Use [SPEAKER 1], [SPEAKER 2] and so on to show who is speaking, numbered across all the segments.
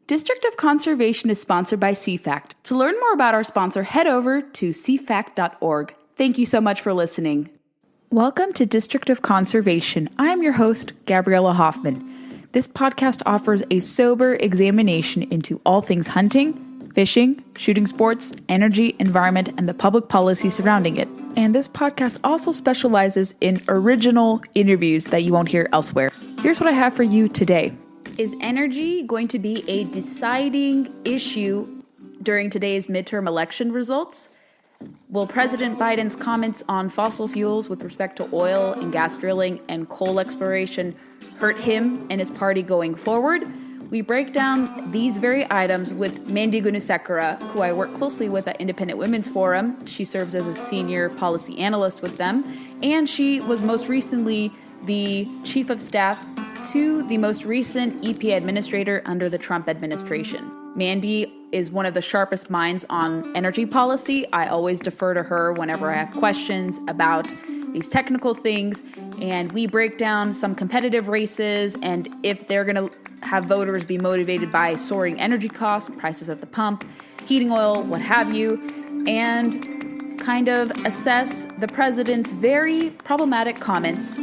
[SPEAKER 1] District of Conservation is sponsored by CFACT. To learn more about our sponsor, head over to cfact.org. Thank you so much for listening. Welcome to District of Conservation. I am your host, Gabriella Hoffman. This podcast offers a sober examination into all things hunting, fishing, shooting sports, energy, environment, and the public policy surrounding it. And this podcast also specializes in original interviews that you won't hear elsewhere. Here's what I have for you today. Is energy going to be a deciding issue during today's midterm election results? Will President Biden's comments on fossil fuels with respect to oil and gas drilling and coal exploration hurt him and his party going forward? We break down these very items with Mandy Gunasekara, who I work closely with at Independent Women's Forum. She serves as a senior policy analyst with them, and she was most recently the chief of staff to the most recent EPA administrator under the Trump administration. Mandy is one of the sharpest minds on energy policy. I always defer to her whenever I have questions about these technical things, and we break down some competitive races and if they're going to have voters be motivated by soaring energy costs, prices at the pump, heating oil, what have you, and kind of assess the president's very problematic comments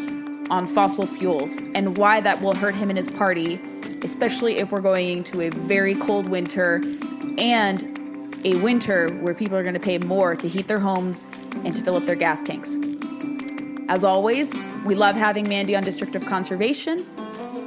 [SPEAKER 1] on fossil fuels and why that will hurt him and his party, especially if we're going into a very cold winter and a winter where people are going to pay more to heat their homes and to fill up their gas tanks. As always, we love having Mandy on District of Conservation.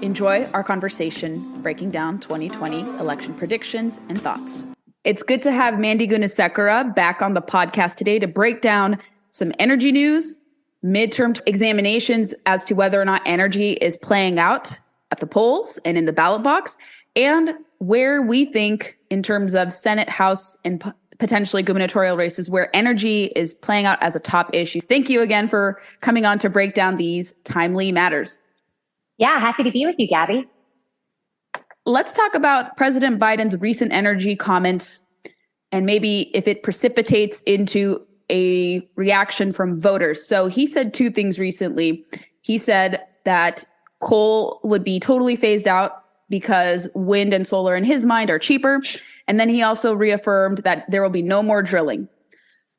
[SPEAKER 1] Enjoy our conversation breaking down 2020 election predictions and thoughts. It's good to have Mandy Gunasekara back on the podcast today to break down some energy news, midterm examinations as to whether or not energy is playing out at the polls and in the ballot box, and where we think in terms of Senate, House, and potentially gubernatorial races where energy is playing out as a top issue. Thank you again for coming on to break down these timely matters.
[SPEAKER 2] Yeah, happy to be with you, Gabby.
[SPEAKER 1] Let's talk about President Biden's recent energy comments and maybe if it precipitates into a reaction from voters. So he said two things recently. He said that coal would be totally phased out because wind and solar in his mind are cheaper. And then he also reaffirmed that there will be no more drilling.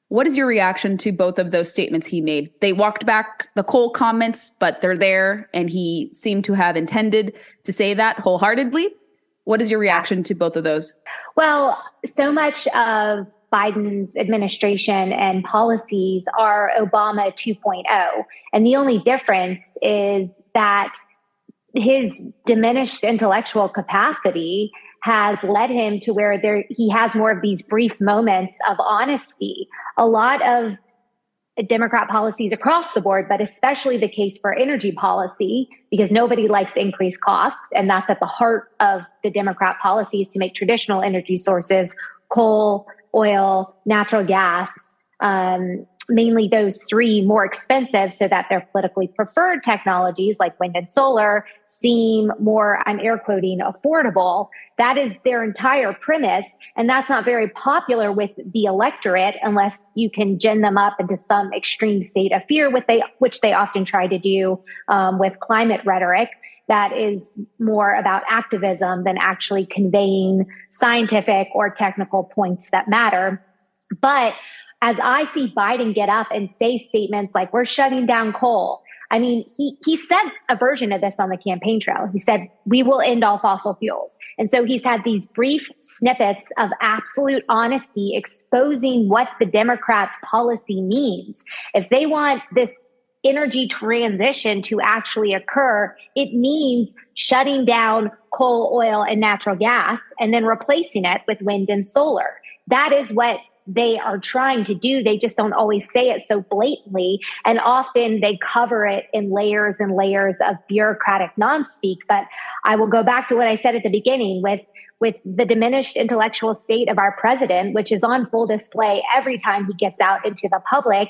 [SPEAKER 1] What is your reaction to both of those statements he made? They walked back the coal comments, but they're there, and he seemed to have intended to say that wholeheartedly. What is your reaction to both of those?
[SPEAKER 2] Well, so much of Biden's administration and policies are Obama 2.0. And the only difference is that his diminished intellectual capacity has led him to where he has more of these brief moments of honesty. A lot of Democrat policies across the board, but especially the case for energy policy, because nobody likes increased costs. And that's at the heart of the Democrat policies to make traditional energy sources, coal, oil, natural gas, mainly those three, more expensive so that their politically preferred technologies like wind and solar seem more, I'm air quoting, affordable. That is their entire premise. And that's not very popular with the electorate unless you can gin them up into some extreme state of fear, which they often try to do with climate rhetoric. That is more about activism than actually conveying scientific or technical points that matter. But as I see Biden get up and say statements like, we're shutting down coal. I mean, he said a version of this on the campaign trail. He said, we will end all fossil fuels. And so he's had these brief snippets of absolute honesty exposing what the Democrats' policy means. If they want this energy transition to actually occur, it means shutting down coal, oil, and natural gas and then replacing it with wind and solar. That is what they are trying to do. They just don't always say it so blatantly. And often they cover it in layers and layers of bureaucratic non-speak. But I will go back to what I said at the beginning with the diminished intellectual state of our president, which is on full display every time he gets out into the public.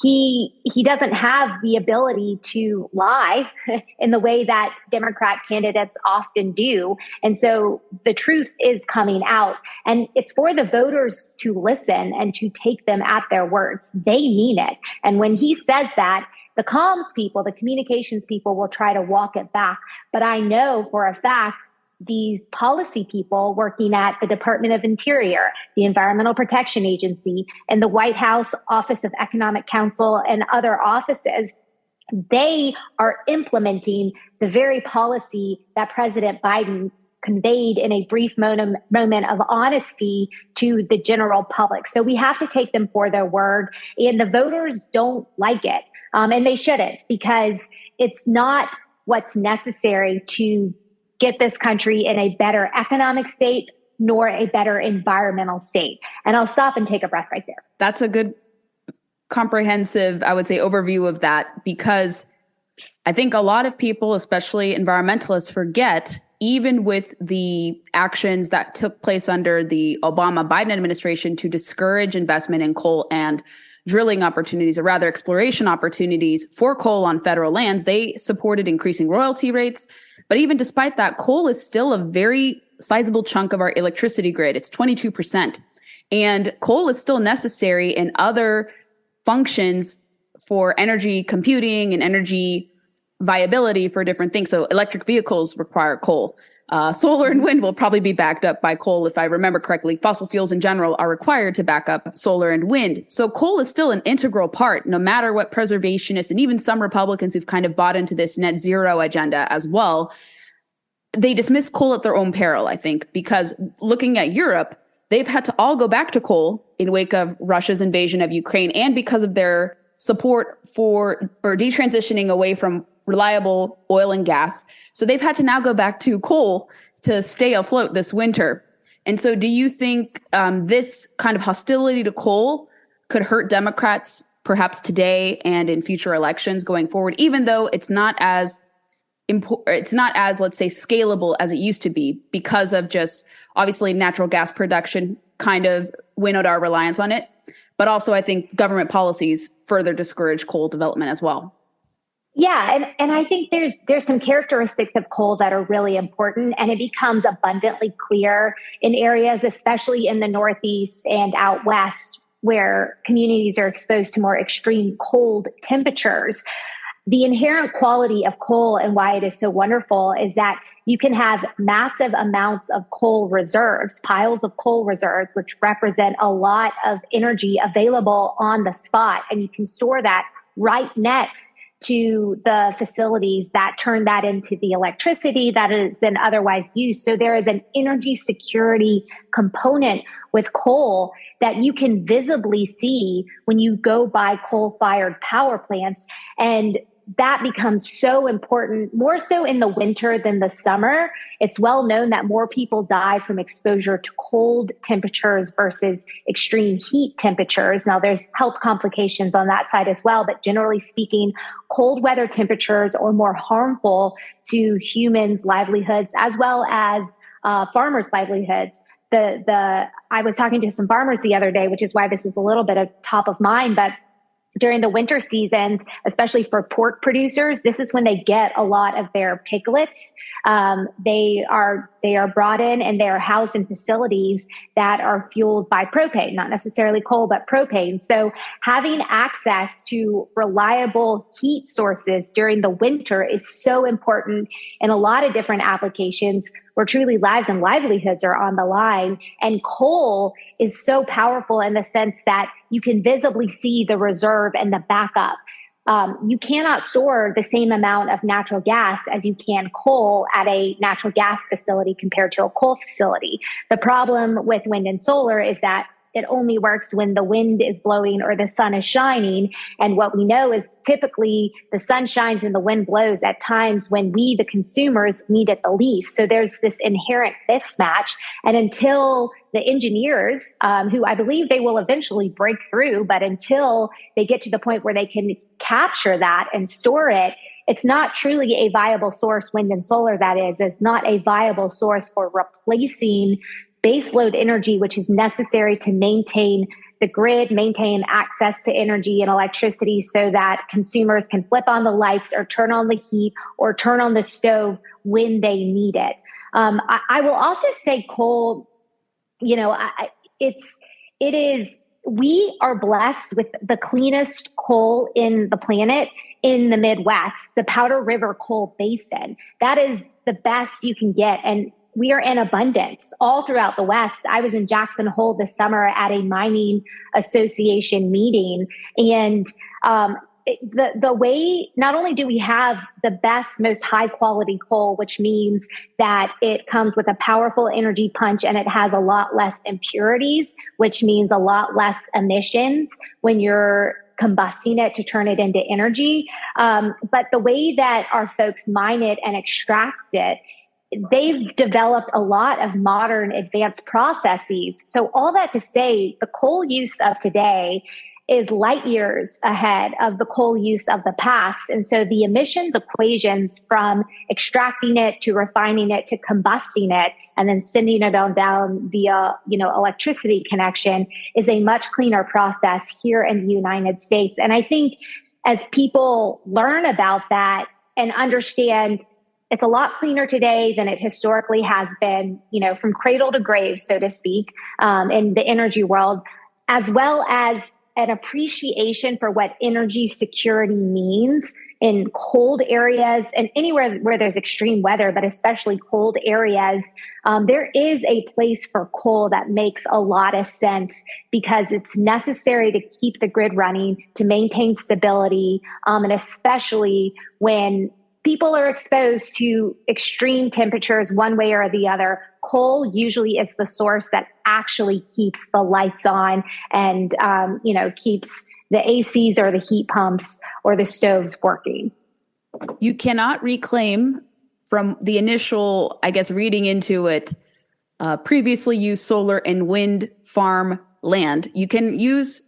[SPEAKER 2] He doesn't have the ability to lie in the way that Democrat candidates often do. And so the truth is coming out, and it's for the voters to listen and to take them at their words. They mean it. And when he says that, the comms people, the communications people will try to walk it back. But I know for a fact these policy people working at the Department of Interior, the Environmental Protection Agency, and the White House Office of Economic Counsel and other offices, they are implementing the very policy that President Biden conveyed in a brief moment of honesty to the general public. So we have to take them for their word, and the voters don't like it. And they shouldn't, because it's not what's necessary to get this country in a better economic state nor a better environmental state. And I'll stop and take a breath right there.
[SPEAKER 1] That's a good comprehensive, I would say, overview of that, because I think a lot of people, especially environmentalists, forget, even with the actions that took place under the Obama-Biden administration to discourage investment in coal and drilling opportunities, or rather exploration opportunities for coal on federal lands, they supported increasing royalty rates. But even despite that, coal is still a very sizable chunk of our electricity grid. It's 22%. And coal is still necessary in other functions for energy computing and energy viability for different things. So electric vehicles require coal. Solar and wind will probably be backed up by coal. If I remember correctly, fossil fuels in general are required to back up solar and wind. So coal is still an integral part, no matter what preservationists and even some Republicans who've kind of bought into this net zero agenda as well, they dismiss coal at their own peril, I think, because looking at Europe, they've had to all go back to coal in wake of Russia's invasion of Ukraine, and because of their support for or detransitioning away from reliable oil and gas. So they've had to now go back to coal to stay afloat this winter. And so do you think this kind of hostility to coal could hurt Democrats perhaps today and in future elections going forward, even though it's not as let's say, scalable as it used to be, because of just obviously natural gas production kind of winnowed our reliance on it. But also I think government policies further discourage coal development as well.
[SPEAKER 2] Yeah, and I think there's some characteristics of coal that are really important, and it becomes abundantly clear in areas, especially in the Northeast and out west, where communities are exposed to more extreme cold temperatures. The inherent quality of coal and why it is so wonderful is that you can have massive amounts of coal reserves, piles of coal reserves, which represent a lot of energy available on the spot, and you can store that right next to the facilities that turn that into the electricity that is then otherwise used. So there is an energy security component with coal that you can visibly see when you go by coal-fired power plants. And that becomes so important, more so in the winter than the summer. It's well known that more people die from exposure to cold temperatures versus extreme heat temperatures. Now, there's health complications on that side as well, but generally speaking, cold weather temperatures are more harmful to humans' livelihoods as well as farmers' livelihoods. I was talking to some farmers the other day, which is why this is a little bit of top of mind, but during the winter seasons, especially for pork producers, this is when they get a lot of their piglets. They are brought in and they are housed in facilities that are fueled by propane, not necessarily coal, but propane. So having access to reliable heat sources during the winter is so important in a lot of different applications where truly lives and livelihoods are on the line. And coal is so powerful in the sense that you can visibly see the reserve and the backup. You cannot store the same amount of natural gas as you can coal at a natural gas facility compared to a coal facility. The problem with wind and solar is that it only works when the wind is blowing or the sun is shining. And what we know is typically the sun shines and the wind blows at times when we, the consumers, need it the least. So there's this inherent mismatch. And until the engineers, who I believe they will eventually break through, but until they get to the point where they can capture that and store it, it's not truly a viable source. Wind and solar, that is not a viable source for replacing baseload energy, which is necessary to maintain the grid, maintain access to energy and electricity so that consumers can flip on the lights or turn on the heat or turn on the stove when they need it. I will also say coal, we are blessed with the cleanest coal in the planet in the Midwest, the Powder River Coal Basin. That is the best you can get. And we are in abundance all throughout the West. I was in Jackson Hole this summer at a mining association meeting, and the way, not only do we have the best, most high quality coal, which means that it comes with a powerful energy punch and it has a lot less impurities, which means a lot less emissions when you're combusting it to turn it into energy. But the way that our folks mine it and extract it, they've developed a lot of modern advanced processes. So all that to say, the coal use of today is light years ahead of the coal use of the past. And so the emissions equations from extracting it to refining it to combusting it and then sending it on down via, electricity connection is a much cleaner process here in the United States. And I think as people learn about that and understand it's a lot cleaner today than it historically has been, from cradle to grave, so to speak, in the energy world, as well as an appreciation for what energy security means in cold areas and anywhere where there's extreme weather, but especially cold areas. There is a place for coal that makes a lot of sense because it's necessary to keep the grid running, to maintain stability, and especially when people are exposed to extreme temperatures one way or the other. Coal usually is the source that actually keeps the lights on and, keeps the ACs or the heat pumps or the stoves working.
[SPEAKER 1] You cannot reclaim from the initial, reading into it, previously used solar and wind farm land. You can use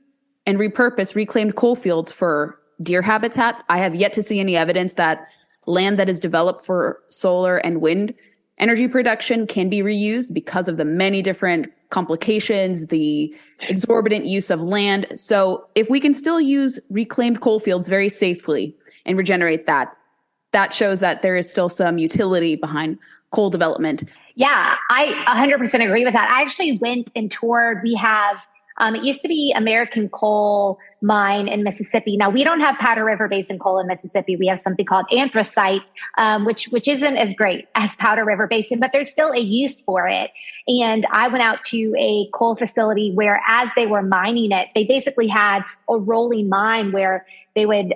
[SPEAKER 1] and repurpose reclaimed coal fields for deer habitat. I have yet to see any evidence that land that is developed for solar and wind energy production can be reused because of the many different complications, the exorbitant use of land. So if we can still use reclaimed coal fields very safely and regenerate that shows that there is still some utility behind coal development.
[SPEAKER 2] Yeah, I 100% agree with that. I actually went and toured. We have it used to be American Coal Mine in Mississippi. Now, we don't have Powder River Basin coal in Mississippi. We have something called anthracite, which isn't as great as Powder River Basin, but there's still a use for it. And I went out to a coal facility where as they were mining it, they basically had a rolling mine where they would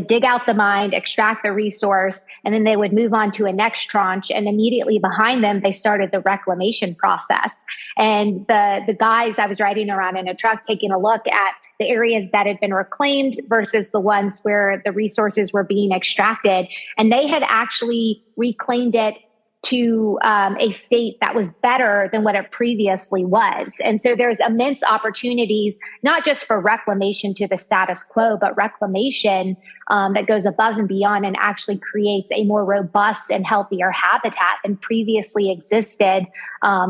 [SPEAKER 2] dig out the mine, extract the resource, and then they would move on to a next tranche. And immediately behind them, they started the reclamation process. And the guys, I was riding around in a truck taking a look at the areas that had been reclaimed versus the ones where the resources were being extracted. And they had actually reclaimed it to a state that was better than what it previously was. And so there's immense opportunities, not just for reclamation to the status quo, but reclamation that goes above and beyond and actually creates a more robust and healthier habitat than previously existed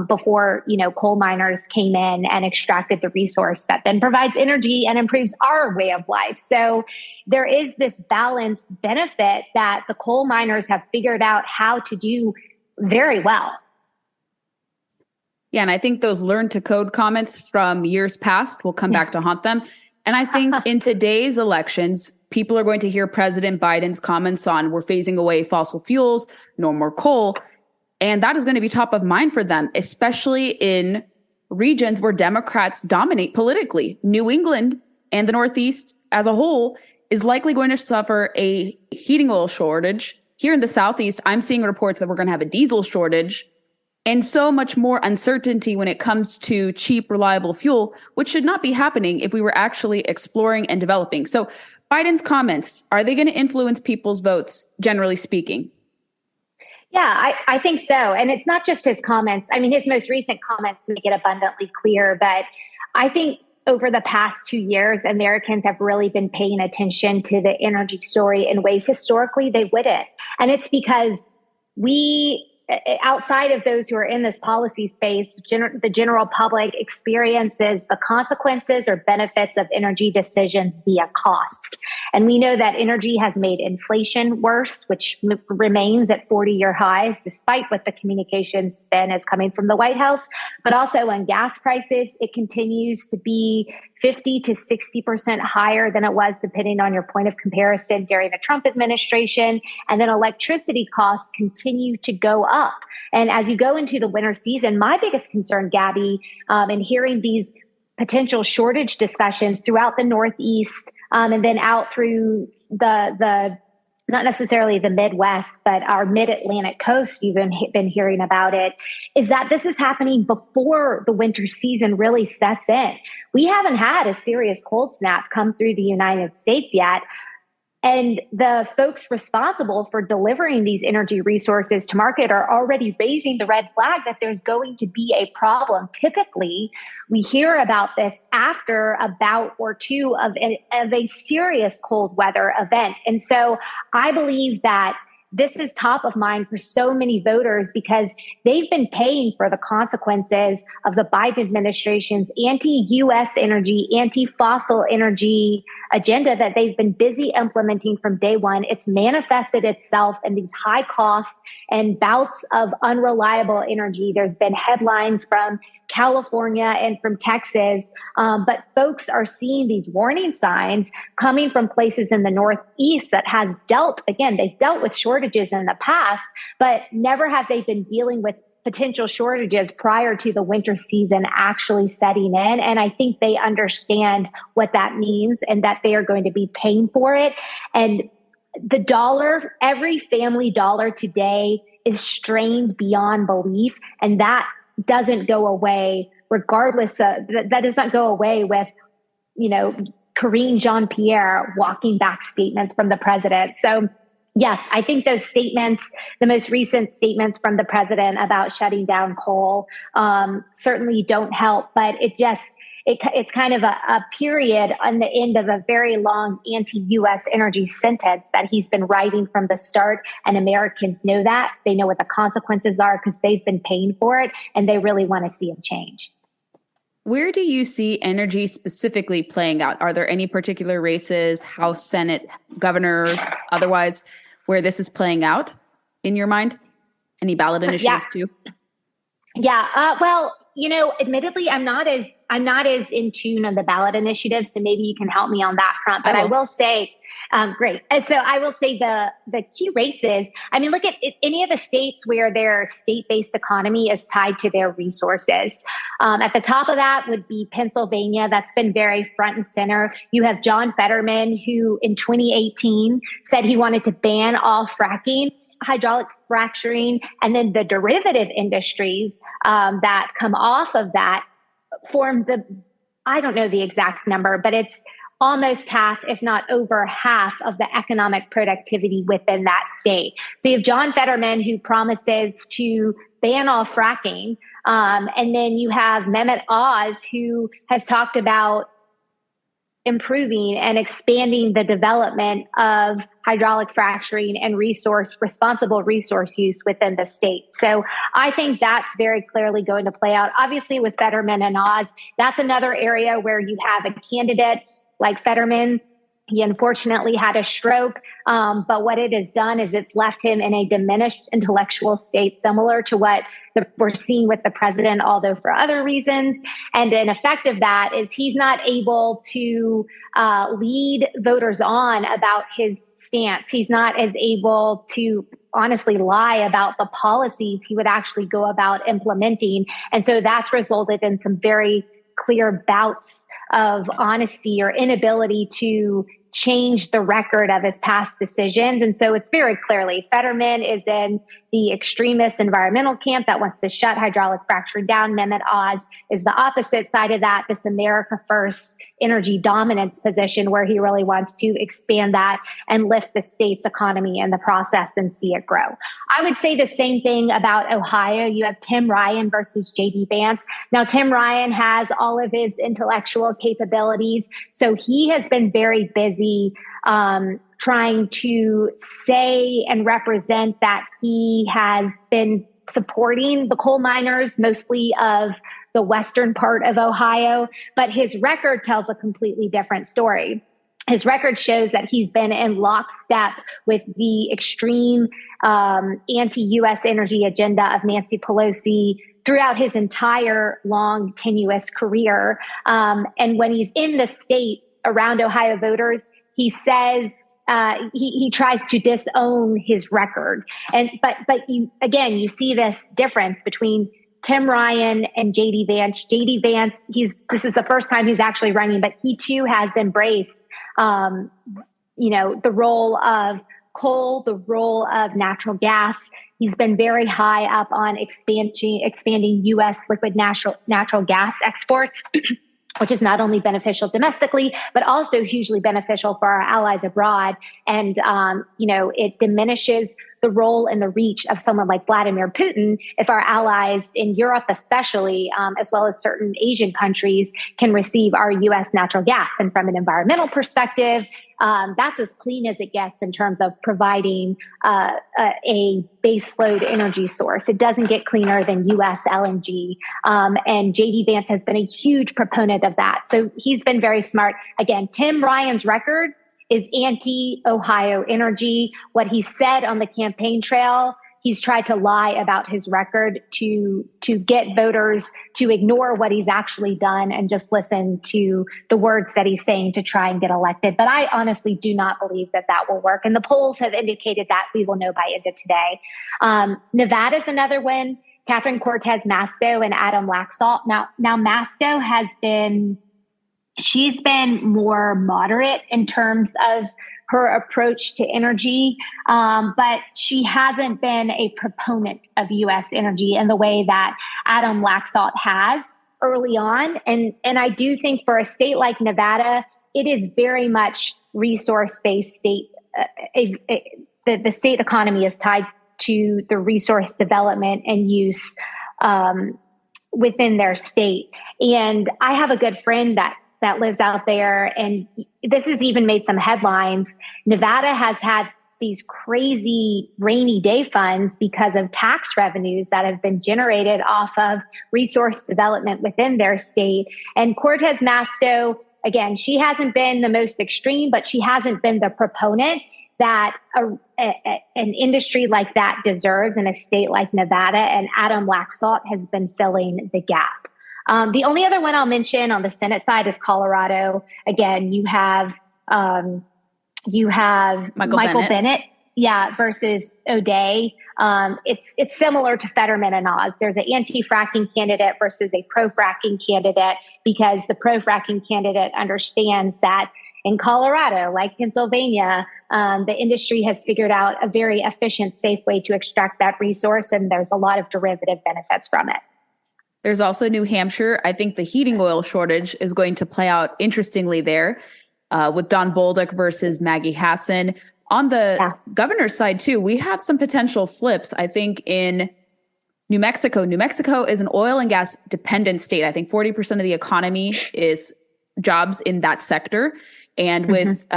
[SPEAKER 2] before, coal miners came in and extracted the resource that then provides energy and improves our way of life. So there is this balanced benefit that the coal miners have figured out how to do very well.
[SPEAKER 1] Yeah, and I think those learn to code comments from years past will come back to haunt them. And I think in today's elections, people are going to hear President Biden's comments on we're phasing away fossil fuels, no more coal. And that is going to be top of mind for them, especially in regions where Democrats dominate politically. New England and the Northeast as a whole is likely going to suffer a heating oil shortage. Here in the Southeast, I'm seeing reports that we're going to have a diesel shortage and so much more uncertainty when it comes to cheap, reliable fuel, which should not be happening if we were actually exploring and developing. So Biden's comments, are they going to influence people's votes, generally speaking?
[SPEAKER 2] Yeah, I think so. And it's not just his comments. I mean, his most recent comments make it abundantly clear, but I think over the past 2 years, Americans have really been paying attention to the energy story in ways historically they wouldn't. And it's because we, outside of those who are in this policy space, the general public experiences the consequences or benefits of energy decisions via cost. And we know that energy has made inflation worse, which remains at 40-year highs, despite what the communications spin is coming from the White House. But also on gas prices, it continues to be 50 to 60% higher than it was, depending on your point of comparison, during the Trump administration. And then electricity costs continue to go up. And as you go into the winter season, my biggest concern, Gabby, in hearing these potential shortage discussions throughout the Northeast, and then out through the not necessarily the Midwest, but our mid-Atlantic coast, you've been hearing about it, is that this is happening before the winter season really sets in. We haven't had a serious cold snap come through the United States yet. And the folks responsible for delivering these energy resources to market are already raising the red flag that there's going to be a problem. Typically, we hear about this after a bout or two of a serious cold weather event. And so I believe that this is top of mind for so many voters because they've been paying for the consequences of the Biden administration's anti-U.S. energy, anti-fossil energy agenda that they've been busy implementing from day one. It's manifested itself in these high costs and bouts of unreliable energy. There's been headlines from California and from Texas, but folks are seeing these warning signs coming from places in the Northeast that has they've dealt with shortages in the past, but never have they been dealing with potential shortages prior to the winter season actually setting in. And I think they understand what that means and that they are going to be paying for it. And the dollar, every family dollar today is strained beyond belief. And that doesn't go away regardless of, that does not go away with, Karine Jean-Pierre walking back statements from the president. So yes, I think those statements, the most recent statements from the president about shutting down coal, certainly don't help, but it's kind of a period on the end of a very long anti-U.S. energy sentence that he's been writing from the start. And Americans know that. They know what the consequences are because they've been paying for it, and they really want to see a change.
[SPEAKER 1] Where do you see energy specifically playing out? Are there any particular races, House, Senate, governors, otherwise, where this is playing out in your mind? Any ballot initiatives too?
[SPEAKER 2] Yeah. Well, admittedly, I'm not as in tune on the ballot initiatives, so maybe you can help me on that front. But I will say, great. And so I will say the key races. I mean, look at any of the states where their state-based economy is tied to their resources. At the top of that would be Pennsylvania. That's been very front and center. You have John Fetterman, who in 2018 said he wanted to ban all fracking, hydraulic fracturing, and then the derivative industries that come off of that form I don't know the exact number, but it's almost half, if not over half, of the economic productivity within that state. So you have John Fetterman, who promises to ban all fracking. And then you have Mehmet Oz, who has talked about improving and expanding the development of hydraulic fracturing and responsible resource use within the state. So I think that's very clearly going to play out. Obviously, with Fetterman and Oz, that's another area where you have a candidate like Fetterman. He unfortunately had a stroke, but what it has done is it's left him in a diminished intellectual state, similar to what we're seeing with the president, although for other reasons. And an effect of that is he's not able to lead voters on about his stance. He's not as able to honestly lie about the policies he would actually go about implementing. And so that's resulted in some very clear bouts of honesty or inability to change the record of his past decisions. And so it's very clearly Fetterman is in the extremist environmental camp that wants to shut hydraulic fracturing down. Mehmet Oz is the opposite side of that, this America First energy dominance position where he really wants to expand that and lift the state's economy in the process and see it grow. I would say the same thing about Ohio. You have Tim Ryan versus J.D. Vance. Now, Tim Ryan has all of his intellectual capabilities, so he has been very busy trying to say and represent that he has been supporting the coal miners, mostly of the western part of Ohio, but his record tells a completely different story. his record shows that he's been in lockstep with the extreme anti-U.S. energy agenda of Nancy Pelosi throughout his entire long, tenuous career. And when he's in the state around Ohio voters, he says he tries to disown his record. But you see this difference between Tim Ryan and JD Vance. JD Vance, this is the first time he's actually running, but he too has embraced the role of coal, the role of natural gas. He's been very high up on expanding U.S. liquid natural gas exports, which is not only beneficial domestically, but also hugely beneficial for our allies abroad. And, it diminishes the role and the reach of someone like Vladimir Putin if our allies in Europe, especially, as well as certain Asian countries, can receive our U.S. natural gas. And from an environmental perspective, that's as clean as it gets in terms of providing a baseload energy source. It doesn't get cleaner than U.S. LNG. And JD Vance has been a huge proponent of that. So he's been very smart. Again, Tim Ryan's record is anti-Ohio energy. What he said on the campaign trail, he's tried to lie about his record to get voters to ignore what he's actually done and just listen to the words that he's saying to try and get elected. But I honestly do not believe that will work. And the polls have indicated that. We will know by end of today. Nevada's another win. Catherine Cortez Masto and Adam Laxalt. Now Masto she's been more moderate in terms of her approach to energy, but she hasn't been a proponent of U.S. energy in the way that Adam Laxalt has early on. And I do think for a state like Nevada, it is very much resource-based state. The state economy is tied to the resource development and use within their state. And I have a good friend that lives out there, and this has even made some headlines. Nevada has had these crazy rainy day funds because of tax revenues that have been generated off of resource development within their state. And Cortez Masto, again, she hasn't been the most extreme, but she hasn't been the proponent that an industry like that deserves in a state like Nevada. And Adam Laxalt has been filling the gap. The only other one I'll mention on the Senate side is Colorado. Again, you have Michael Bennett, versus O'Day. It's similar to Fetterman and Oz. There's an anti-fracking candidate versus a pro-fracking candidate, because the pro-fracking candidate understands that in Colorado, like Pennsylvania, the industry has figured out a very efficient, safe way to extract that resource, and there's a lot of derivative benefits from it.
[SPEAKER 1] There's also New Hampshire. I think the heating oil shortage is going to play out interestingly there, with Don Bolduc versus Maggie Hassan. On the governor's side, too, we have some potential flips, I think, in New Mexico. New Mexico is an oil and gas dependent state. I think 40% of the economy is jobs in that sector. And with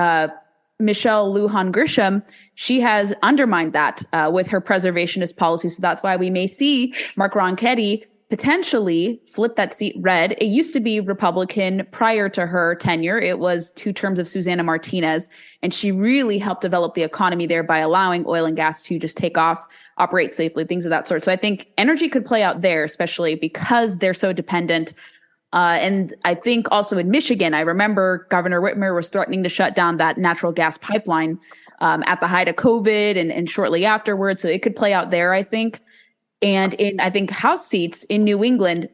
[SPEAKER 1] Michelle Lujan Grisham, she has undermined that with her preservationist policy. So that's why we may see Mark Ronchetti potentially flip that seat red. It used to be Republican prior to her tenure. It was 2 terms of Susana Martinez, and she really helped develop the economy there by allowing oil and gas to just take off, operate safely, things of that sort. So I think energy could play out there, especially because they're so dependent. And I think also in Michigan, I remember Governor Whitmer was threatening to shut down that natural gas pipeline at the height of COVID and shortly afterwards. So it could play out there, I think. And in, I think, House seats in New England,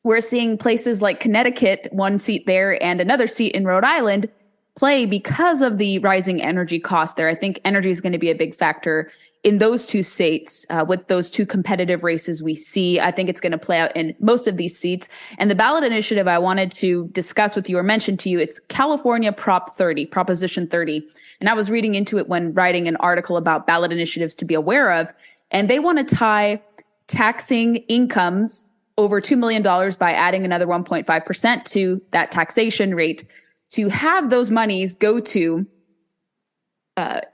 [SPEAKER 1] we're seeing places like Connecticut, 1 seat there, and another seat in Rhode Island play because of the rising energy cost there. I think energy is going to be a big factor in those 2 states with those 2 competitive races we see. I think it's going to play out in most of these seats. And the ballot initiative I wanted to discuss with you or mention to you, it's California Proposition 30. And I was reading into it when writing an article about ballot initiatives to be aware of. And they want to tie taxing incomes over $2 million by adding another 1.5% to that taxation rate to have those monies go to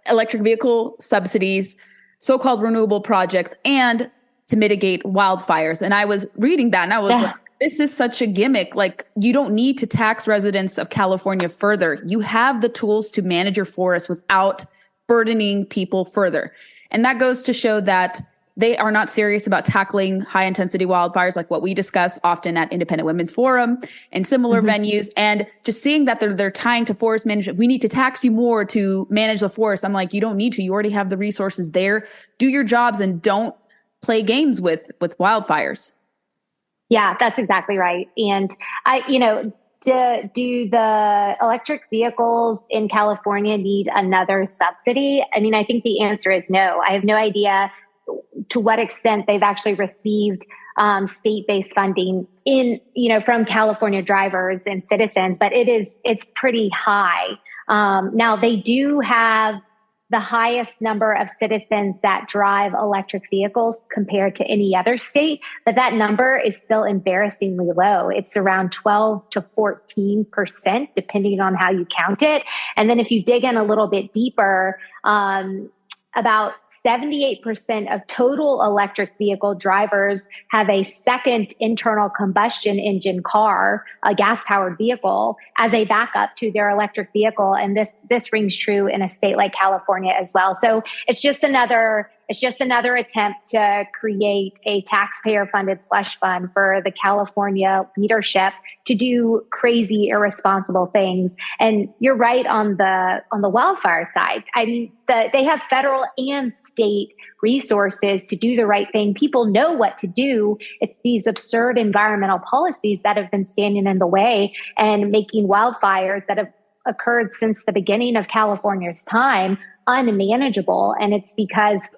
[SPEAKER 1] electric vehicle subsidies, so-called renewable projects, and to mitigate wildfires. And I was reading that and I was like, this is such a gimmick. Like, you don't need to tax residents of California further. You have the tools to manage your forest without burdening people further. And that goes to show that they are not serious about tackling high intensity wildfires like what we discuss often at Independent Women's Forum and similar venues. And just seeing that they're tying to forest management. We need to tax you more to manage the forest. I'm like, you don't need to. You already have the resources there. Do your jobs and don't play games with wildfires.
[SPEAKER 2] Yeah, that's exactly right. And do the electric vehicles in California need another subsidy? I mean, I think the answer is no. I have no idea to what extent they've actually received state-based funding from California drivers and citizens, but it's pretty high. Now they do have the highest number of citizens that drive electric vehicles compared to any other state, but that number is still embarrassingly low. It's around 12 to 14%, depending on how you count it. And then if you dig in a little bit deeper, about 78% of total electric vehicle drivers have a second internal combustion engine car, a gas-powered vehicle, as a backup to their electric vehicle. And this rings true in a state like California as well. So it's just another attempt to create a taxpayer-funded slush fund for the California leadership to do crazy, irresponsible things. And you're right on the wildfire side. I mean, they have federal and state resources to do the right thing. People know what to do. It's these absurd environmental policies that have been standing in the way and making wildfires that have occurred since the beginning of California's time unmanageable. And it's because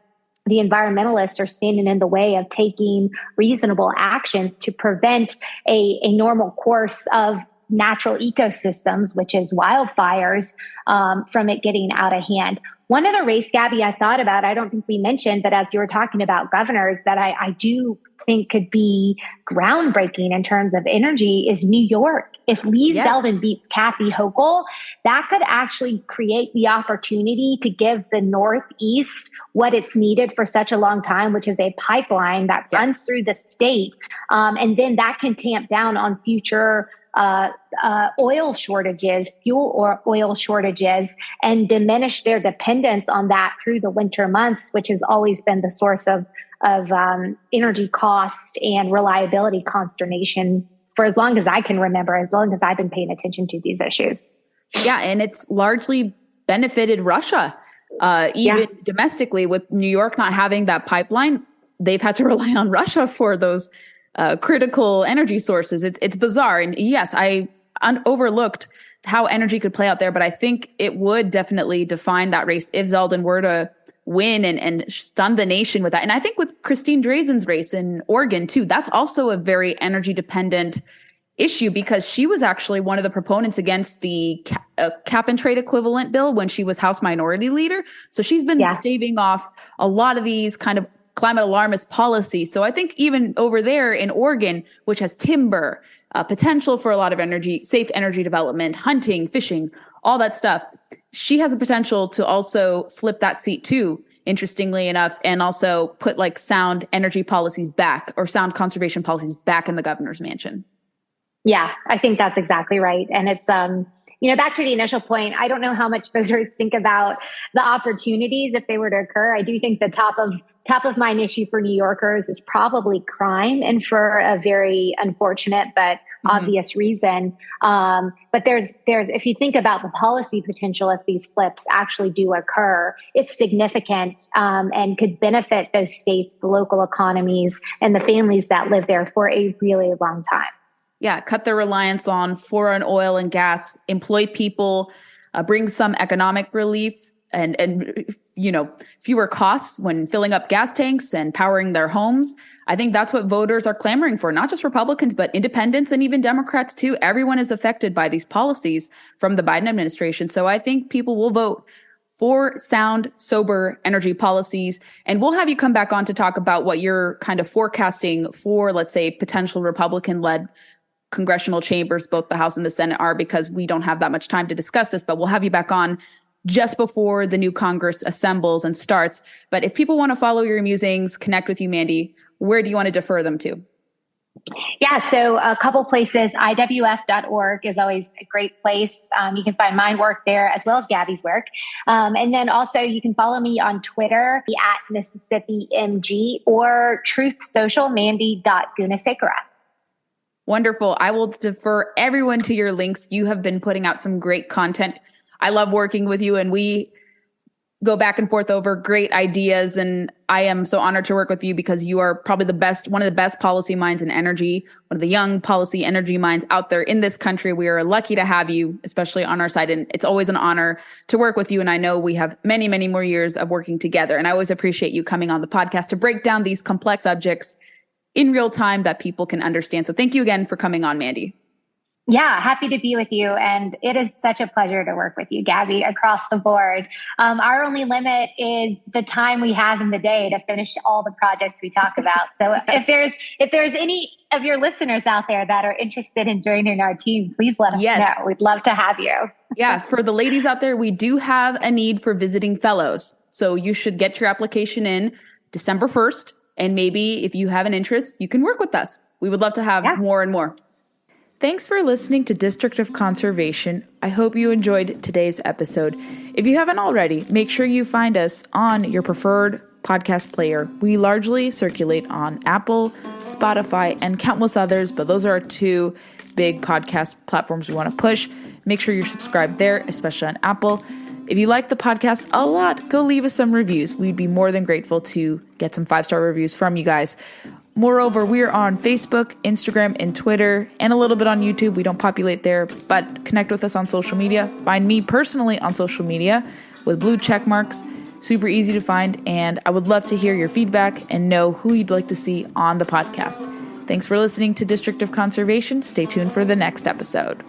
[SPEAKER 2] the environmentalists are standing in the way of taking reasonable actions to prevent a normal course of natural ecosystems, which is wildfires, from it getting out of hand. One other race, Gabby, I thought about, I don't think we mentioned, but as you were talking about governors, that I do think could be groundbreaking in terms of energy is New York. If Lee Zeldin beats Kathy Hochul, that could actually create the opportunity to give the Northeast what it's needed for such a long time, which is a pipeline that runs through the state. And then that can tamp down on future oil shortages, fuel or oil shortages, and diminish their dependence on that through the winter months, which has always been the source of energy cost and reliability consternation for as long as I can remember, as long as I've been paying attention to these issues.
[SPEAKER 1] Yeah, and it's largely benefited Russia, even domestically, with New York not having that pipeline. They've had to rely on Russia for those critical energy sources. It's bizarre. And yes, I overlooked how energy could play out there, but I think it would definitely define that race if Zeldin were to win and stun the nation with that. And I think with Christine Drazan's race in Oregon too, that's also a very energy dependent issue because she was actually one of the proponents against the cap and trade equivalent bill when she was House Minority Leader. So she's been staving off a lot of these kind of climate alarmist policies. So I think even over there in Oregon, which has timber, potential for a lot of energy, safe energy development, hunting, fishing, all that stuff, she has the potential to also flip that seat too, interestingly enough, and also put like sound energy policies back or sound conservation policies back in the governor's mansion.
[SPEAKER 2] Yeah, I think that's exactly right. And it's, back to the initial point, I don't know how much voters think about the opportunities if they were to occur. I do think the top of mind issue for New Yorkers is probably crime, and for a very unfortunate but obvious reason. But there's if you think about the policy potential, if these flips actually do occur, it's significant and could benefit those states, the local economies, and the families that live there for a really long time.
[SPEAKER 1] Yeah, cut their reliance on foreign oil and gas, employ people, bring some economic relief and fewer costs when filling up gas tanks and powering their homes. I think that's what voters are clamoring for, not just Republicans, but independents and even Democrats too. Everyone is affected by these policies from the Biden administration. So I think people will vote for sound, sober energy policies. And we'll have you come back on to talk about what you're kind of forecasting for, let's say, potential Republican-led congressional chambers, both the House and the Senate are, because we don't have that much time to discuss this, but we'll have you back on just before the new Congress assembles and starts. But if people want to follow your musings, connect with you, Mandy, where do you want to defer them to?
[SPEAKER 2] Yeah, so a couple places. IWF.org is always a great place. You can find my work there as well as Gabby's work. And then also you can follow me on Twitter at Mississippi MG or Truth Social, Mandy.Gunasekara.
[SPEAKER 1] Wonderful. I will defer everyone to your links. You have been putting out some great content. I love working with you, and we go back and forth over great ideas. And I am so honored to work with you because you are probably one of the best policy minds in energy, one of the young policy energy minds out there in this country. We are lucky to have you, especially on our side. And it's always an honor to work with you. And I know we have many, many more years of working together. And I always appreciate you coming on the podcast to break down these complex subjects in real time that people can understand. So thank you again for coming on, Mandy.
[SPEAKER 2] Yeah, happy to be with you. And it is such a pleasure to work with you, Gabby, across the board. Our only limit is the time we have in the day to finish all the projects we talk about. So if there's any of your listeners out there that are interested in joining our team, please let us know. We'd love to have you.
[SPEAKER 1] Yeah, for the ladies out there, we do have a need for visiting fellows. So you should get your application in December 1st. And maybe if you have an interest, you can work with us. We would love to have more and more. Thanks for listening to District of Conservation. I hope you enjoyed today's episode. If you haven't already, make sure you find us on your preferred podcast player. We largely circulate on Apple, Spotify, and countless others, but those are our two big podcast platforms we want to push. Make sure you're subscribed there, especially on Apple. If you like the podcast a lot, go leave us some reviews. We'd be more than grateful to get some 5-star reviews from you guys. Moreover, we are on Facebook, Instagram, and Twitter, and a little bit on YouTube. We don't populate there, but connect with us on social media. Find me personally on social media with blue check marks. Super easy to find, and I would love to hear your feedback and know who you'd like to see on the podcast. Thanks for listening to District of Conservation. Stay tuned for the next episode.